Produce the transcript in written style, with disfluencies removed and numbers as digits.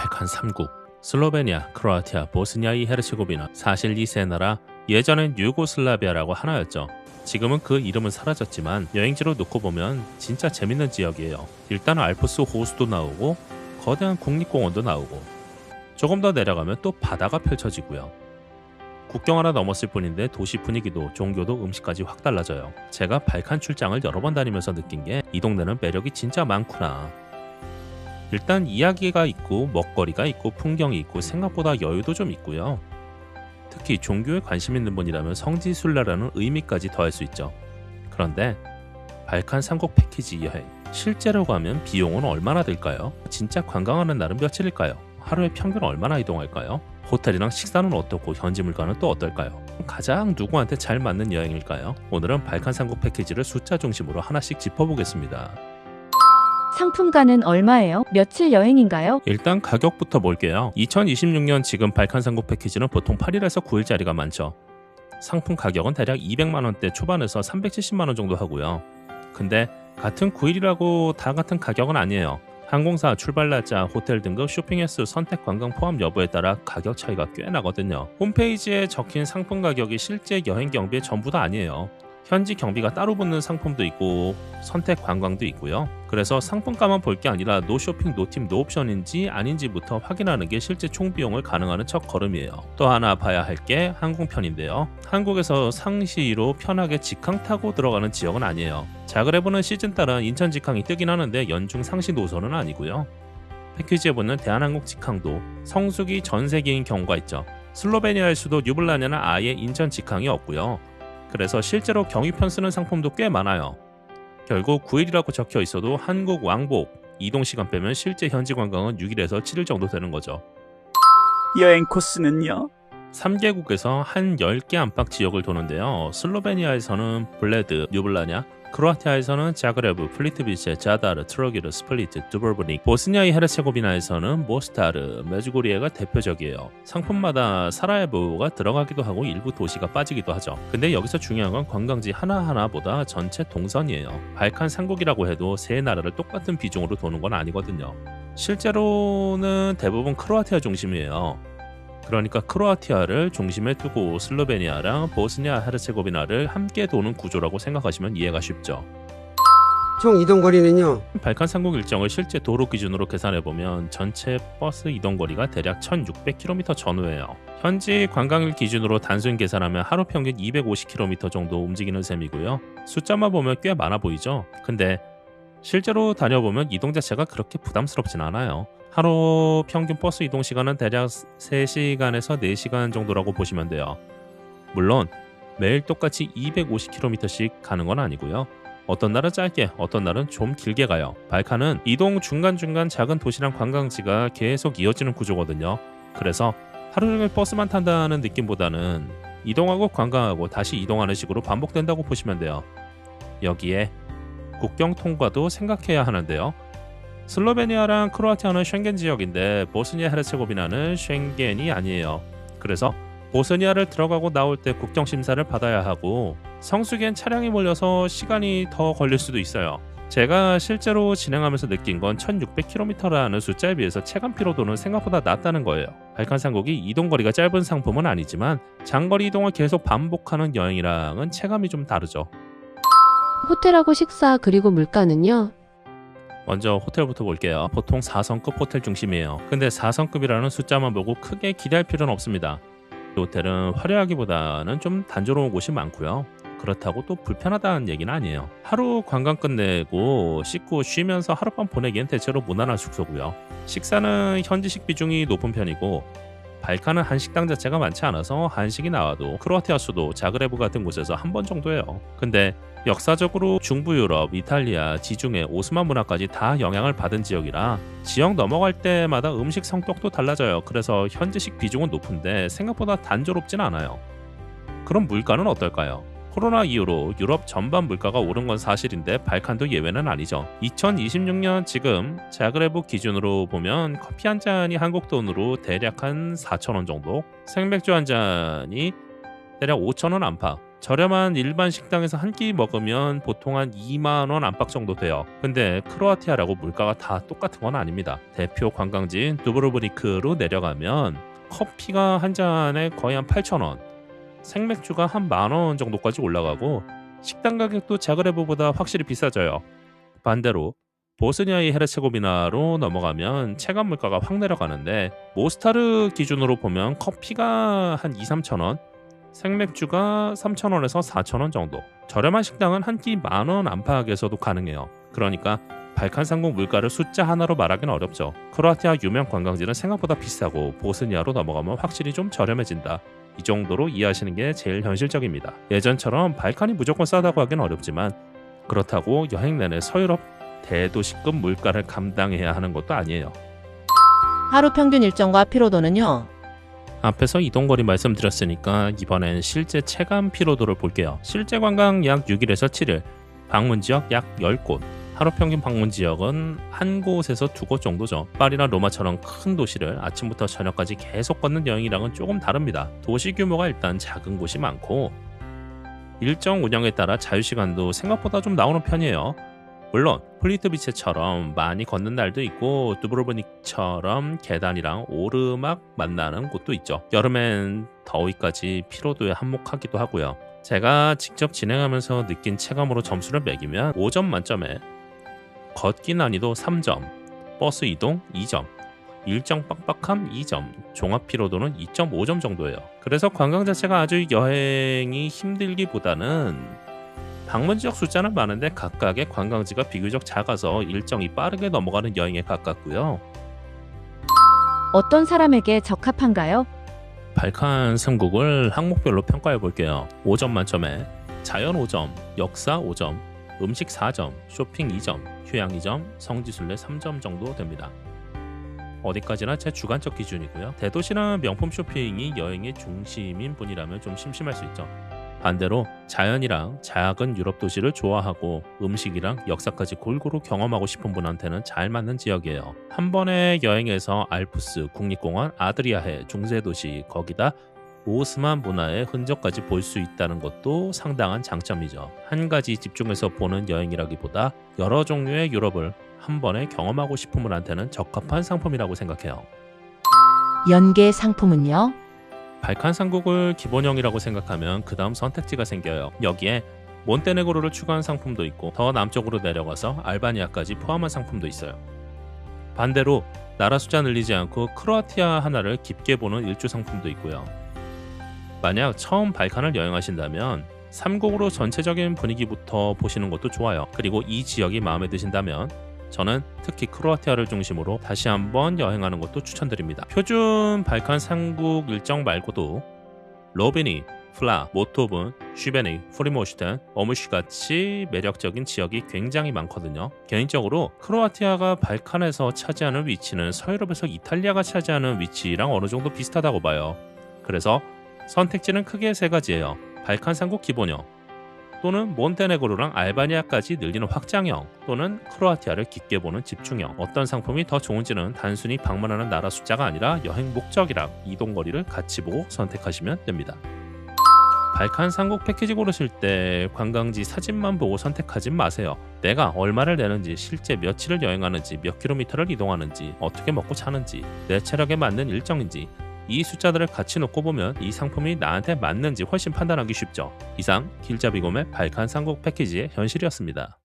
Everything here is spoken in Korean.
발칸 3국 슬로베니아, 크로아티아, 보스니아이 헤르체고비나. 사실 이 세 나라 예전엔 유고슬라비아라고 하나였죠. 지금은 그 이름은 사라졌지만 여행지로 놓고 보면 진짜 재밌는 지역이에요. 일단 알프스 호수도 나오고 거대한 국립공원도 나오고 조금 더 내려가면 또 바다가 펼쳐지고요. 국경 하나 넘었을 뿐인데 도시 분위기도 종교도 음식까지 확 달라져요. 제가 발칸 출장을 여러 번 다니면서 느낀 게 이 동네는 매력이 진짜 많구나. 일단 이야기가 있고 먹거리가 있고 풍경이 있고 생각보다 여유도 좀 있고요. 특히 종교에 관심 있는 분이라면 성지순례라는 의미까지 더할 수 있죠. 그런데 발칸 3국 패키지 여행 실제로 가면 비용은 얼마나 들까요? 진짜 관광하는 날은 며칠일까요? 하루에 평균 얼마나 이동할까요? 호텔이랑 식사는 어떻고 현지 물가는 또 어떨까요? 가장 누구한테 잘 맞는 여행일까요? 오늘은 발칸 3국 패키지를 숫자 중심으로 하나씩 짚어보겠습니다. 상품가는 얼마예요? 며칠 여행인가요? 일단 가격부터 볼게요. 2026년 지금 발칸 3국 패키지는 보통 8일에서 9일짜리가 많죠. 상품 가격은 대략 200만원대 초반에서 370만원 정도 하고요. 근데 같은 9일이라고 다 같은 가격은 아니에요. 항공사, 출발 날짜, 호텔 등급, 쇼핑 횟수, 선택 관광 포함 여부에 따라 가격 차이가 꽤 나거든요. 홈페이지에 적힌 상품 가격이 실제 여행 경비의 전부도 아니에요. 현지 경비가 따로 붙는 상품도 있고 선택 관광도 있고요. 그래서 상품가만 볼 게 아니라 노 쇼핑, 노 팁, 노 옵션인지 아닌지부터 확인하는 게 실제 총 비용을 가능하는 첫 걸음이에요. 또 하나 봐야 할 게 항공편인데요. 한국에서 상시로 편하게 직항 타고 들어가는 지역은 아니에요. 자그레브는 시즌 따라 인천 직항이 뜨긴 하는데 연중 상시 노선은 아니고요. 패키지에 붙는 대한항공 직항도 성수기 전세기인 경우가 있죠. 슬로베니아의 수도 류블라냐는 아예 인천 직항이 없고요. 그래서 실제로 경유편 쓰는 상품도 꽤 많아요. 결국 9일이라고 적혀 있어도 한국 왕복, 이동시간 빼면 실제 현지 관광은 6일에서 7일 정도 되는 거죠. 여행 코스는요? 3개국에서 한 10개 안팎 지역을 도는데요. 슬로베니아에서는 블레드, 류블라냐, 크로아티아에서는 자그레브, 플리트비체, 자다르, 트로기르, 스플리트, 두브로브닉, 보스니아이 헤르체고비나에서는 모스타르, 메주고리에가 대표적이에요. 상품마다 사라예보가 들어가기도 하고 일부 도시가 빠지기도 하죠. 근데 여기서 중요한 건 관광지 하나하나보다 전체 동선이에요. 발칸 3국이라고 해도 세 나라를 똑같은 비중으로 도는 건 아니거든요. 실제로는 대부분 크로아티아 중심이에요. 그러니까 크로아티아를 중심에 두고 슬로베니아랑 보스니아 헤르체고비나를 함께 도는 구조라고 생각하시면 이해가 쉽죠. 총 이동거리는요? 발칸 3국 일정을 실제 도로 기준으로 계산해보면 전체 버스 이동거리가 대략 1600km 전후예요. 현지 관광일 기준으로 단순 계산하면 하루 평균 250km 정도 움직이는 셈이고요. 숫자만 보면 꽤 많아 보이죠? 근데 실제로 다녀보면 이동 자체가 그렇게 부담스럽진 않아요. 하루 평균 버스 이동 시간은 대략 3시간에서 4시간 정도라고 보시면 돼요. 물론 매일 똑같이 250km씩 가는 건 아니고요. 어떤 날은 짧게, 어떤 날은 좀 길게 가요. 발칸은 이동 중간중간 작은 도시랑 관광지가 계속 이어지는 구조거든요. 그래서 하루 종일 버스만 탄다는 느낌보다는 이동하고 관광하고 다시 이동하는 식으로 반복된다고 보시면 돼요. 여기에 국경 통과도 생각해야 하는데요. 슬로베니아랑 크로아티아는 쉥겐 지역인데 보스니아 헤르체고비나는 쉥겐이 아니에요. 그래서 보스니아를 들어가고 나올 때 국경 심사를 받아야 하고 성수기엔 차량이 몰려서 시간이 더 걸릴 수도 있어요. 제가 실제로 진행하면서 느낀 건 1600km라는 숫자에 비해서 체감 피로도는 생각보다 낮다는 거예요. 발칸 3국이 이동거리가 짧은 상품은 아니지만 장거리 이동을 계속 반복하는 여행이랑은 체감이 좀 다르죠. 호텔하고 식사 그리고 물가는요? 먼저 호텔부터 볼게요. 보통 4성급 호텔 중심이에요. 근데 4성급이라는 숫자만 보고 크게 기대할 필요는 없습니다. 이 호텔은 화려하기보다는 좀 단조로운 곳이 많고요. 그렇다고 또 불편하다는 얘기는 아니에요. 하루 관광 끝내고 씻고 쉬면서 하룻밤 보내기엔 대체로 무난한 숙소고요. 식사는 현지식 비중이 높은 편이고 발칸은 한식당 자체가 많지 않아서 한식이 나와도 크로아티아 수도 자그레브 같은 곳에서 한 번 정도예요. 근데 역사적으로 중부 유럽, 이탈리아, 지중해, 오스만 문화까지 다 영향을 받은 지역이라 지역 넘어갈 때마다 음식 성격도 달라져요. 그래서 현지식 비중은 높은데 생각보다 단조롭진 않아요. 그럼 물가는 어떨까요? 코로나 이후로 유럽 전반 물가가 오른 건 사실인데 발칸도 예외는 아니죠. 2026년 지금 자그레브 기준으로 보면 커피 한 잔이 한국 돈으로 대략 한 4,000원 정도, 생맥주 한 잔이 대략 5,000원 안팎, 저렴한 일반 식당에서 한 끼 먹으면 보통 한 2만 원 안팎 정도 돼요. 근데 크로아티아라고 물가가 다 똑같은 건 아닙니다. 대표 관광지인 두브로브니크로 내려가면 커피가 한 잔에 거의 한 8,000원, 생맥주가 한 10,000원 정도까지 올라가고 식당 가격도 자그레브보다 확실히 비싸져요. 반대로 보스니아의 헤르체고비나로 넘어가면 체감 물가가 확 내려가는데 모스타르 기준으로 보면 커피가 한 2-3,000원, 생맥주가 3,000원에서 4,000원 정도. 저렴한 식당은 한 끼 10,000원 안팎에서도 가능해요. 그러니까 발칸 상국 물가를 숫자 하나로 말하기는 어렵죠. 크로아티아 유명 관광지는 생각보다 비싸고 보스니아로 넘어가면 확실히 좀 저렴해진다. 이 정도로 이해하시는 게 제일 현실적입니다. 예전처럼 발칸이 무조건 싸다고 하긴 어렵지만 그렇다고 여행 내내 서유럽 대도시급 물가를 감당해야 하는 것도 아니에요. 하루 평균 일정과 피로도는요? 앞에서 이동거리 말씀드렸으니까 이번엔 실제 체감 피로도를 볼게요. 실제 관광 약 6일에서 7일, 방문 지역 약 10곳. 하루 평균 방문 지역은 한 곳에서 두 곳 정도죠. 파리나 로마처럼 큰 도시를 아침부터 저녁까지 계속 걷는 여행이랑은 조금 다릅니다. 도시 규모가 일단 작은 곳이 많고 일정 운영에 따라 자유시간도 생각보다 좀 나오는 편이에요. 물론 플리트비체처럼 많이 걷는 날도 있고 두브로브닉처럼 계단이랑 오르막 만나는 곳도 있죠. 여름엔 더위까지 피로도에 한몫하기도 하고요. 제가 직접 진행하면서 느낀 체감으로 점수를 매기면 5점 만점에 걷기 난이도 3점, 버스 이동 2점, 일정 빡빡함 2점, 종합 피로도는 2.5점 정도예요. 그래서 관광 자체가 아주 여행이 힘들기보다는 방문 지역 숫자는 많은데 각각의 관광지가 비교적 작아서 일정이 빠르게 넘어가는 여행에 가깝고요. 어떤 사람에게 적합한가요? 발칸 3국을 항목별로 평가해 볼게요. 5점 만점에 자연 5점, 역사 5점, 음식 4점, 쇼핑 2점, 휴양 2점, 성지순례 3점 정도 됩니다. 어디까지나 제 주관적 기준이고요. 대도시나 명품 쇼핑이 여행의 중심인 분이라면 좀 심심할 수 있죠. 반대로 자연이랑 작은 유럽 도시를 좋아하고 음식이랑 역사까지 골고루 경험하고 싶은 분한테는 잘 맞는 지역이에요. 한 번에 여행에서 알프스, 국립공원, 아드리아해, 중세도시, 거기다 오스만 문화의 흔적까지 볼 수 있다는 것도 상당한 장점이죠. 한 가지 집중해서 보는 여행이라기보다 여러 종류의 유럽을 한 번에 경험하고 싶은 분한테는 적합한 상품이라고 생각해요. 연계 상품은요? 발칸 삼국을 기본형이라고 생각하면 그 다음 선택지가 생겨요. 여기에 몬테네그로를 추가한 상품도 있고 더 남쪽으로 내려가서 알바니아까지 포함한 상품도 있어요. 반대로 나라 숫자 늘리지 않고 크로아티아 하나를 깊게 보는 일주 상품도 있고요. 만약 처음 발칸을 여행하신다면 3국으로 전체적인 분위기부터 보시는 것도 좋아요. 그리고 이 지역이 마음에 드신다면 저는 특히 크로아티아를 중심으로 다시 한번 여행하는 것도 추천드립니다. 표준 발칸 3국 일정 말고도 로비니, 플라, 모토분, 슈베니, 프리모슈텐, 어무시같이 매력적인 지역이 굉장히 많거든요. 개인적으로 크로아티아가 발칸에서 차지하는 위치는 서유럽에서 이탈리아가 차지하는 위치랑 어느 정도 비슷하다고 봐요. 그래서 선택지는 크게 세 가지예요. 발칸 3국 기본형, 또는 몬테네그로랑 알바니아까지 늘리는 확장형, 또는 크로아티아를 깊게 보는 집중형. 어떤 상품이 더 좋은지는 단순히 방문하는 나라 숫자가 아니라 여행 목적이랑 이동거리를 같이 보고 선택하시면 됩니다. 발칸 3국 패키지 고르실 때 관광지 사진만 보고 선택하지 마세요. 내가 얼마를 내는지, 실제 며칠을 여행하는지, 몇 킬로미터를 이동하는지, 어떻게 먹고 자는지, 내 체력에 맞는 일정인지, 이 숫자들을 같이 놓고 보면 이 상품이 나한테 맞는지 훨씬 판단하기 쉽죠. 이상 길잡이곰의 발칸 3국 패키지의 현실이었습니다.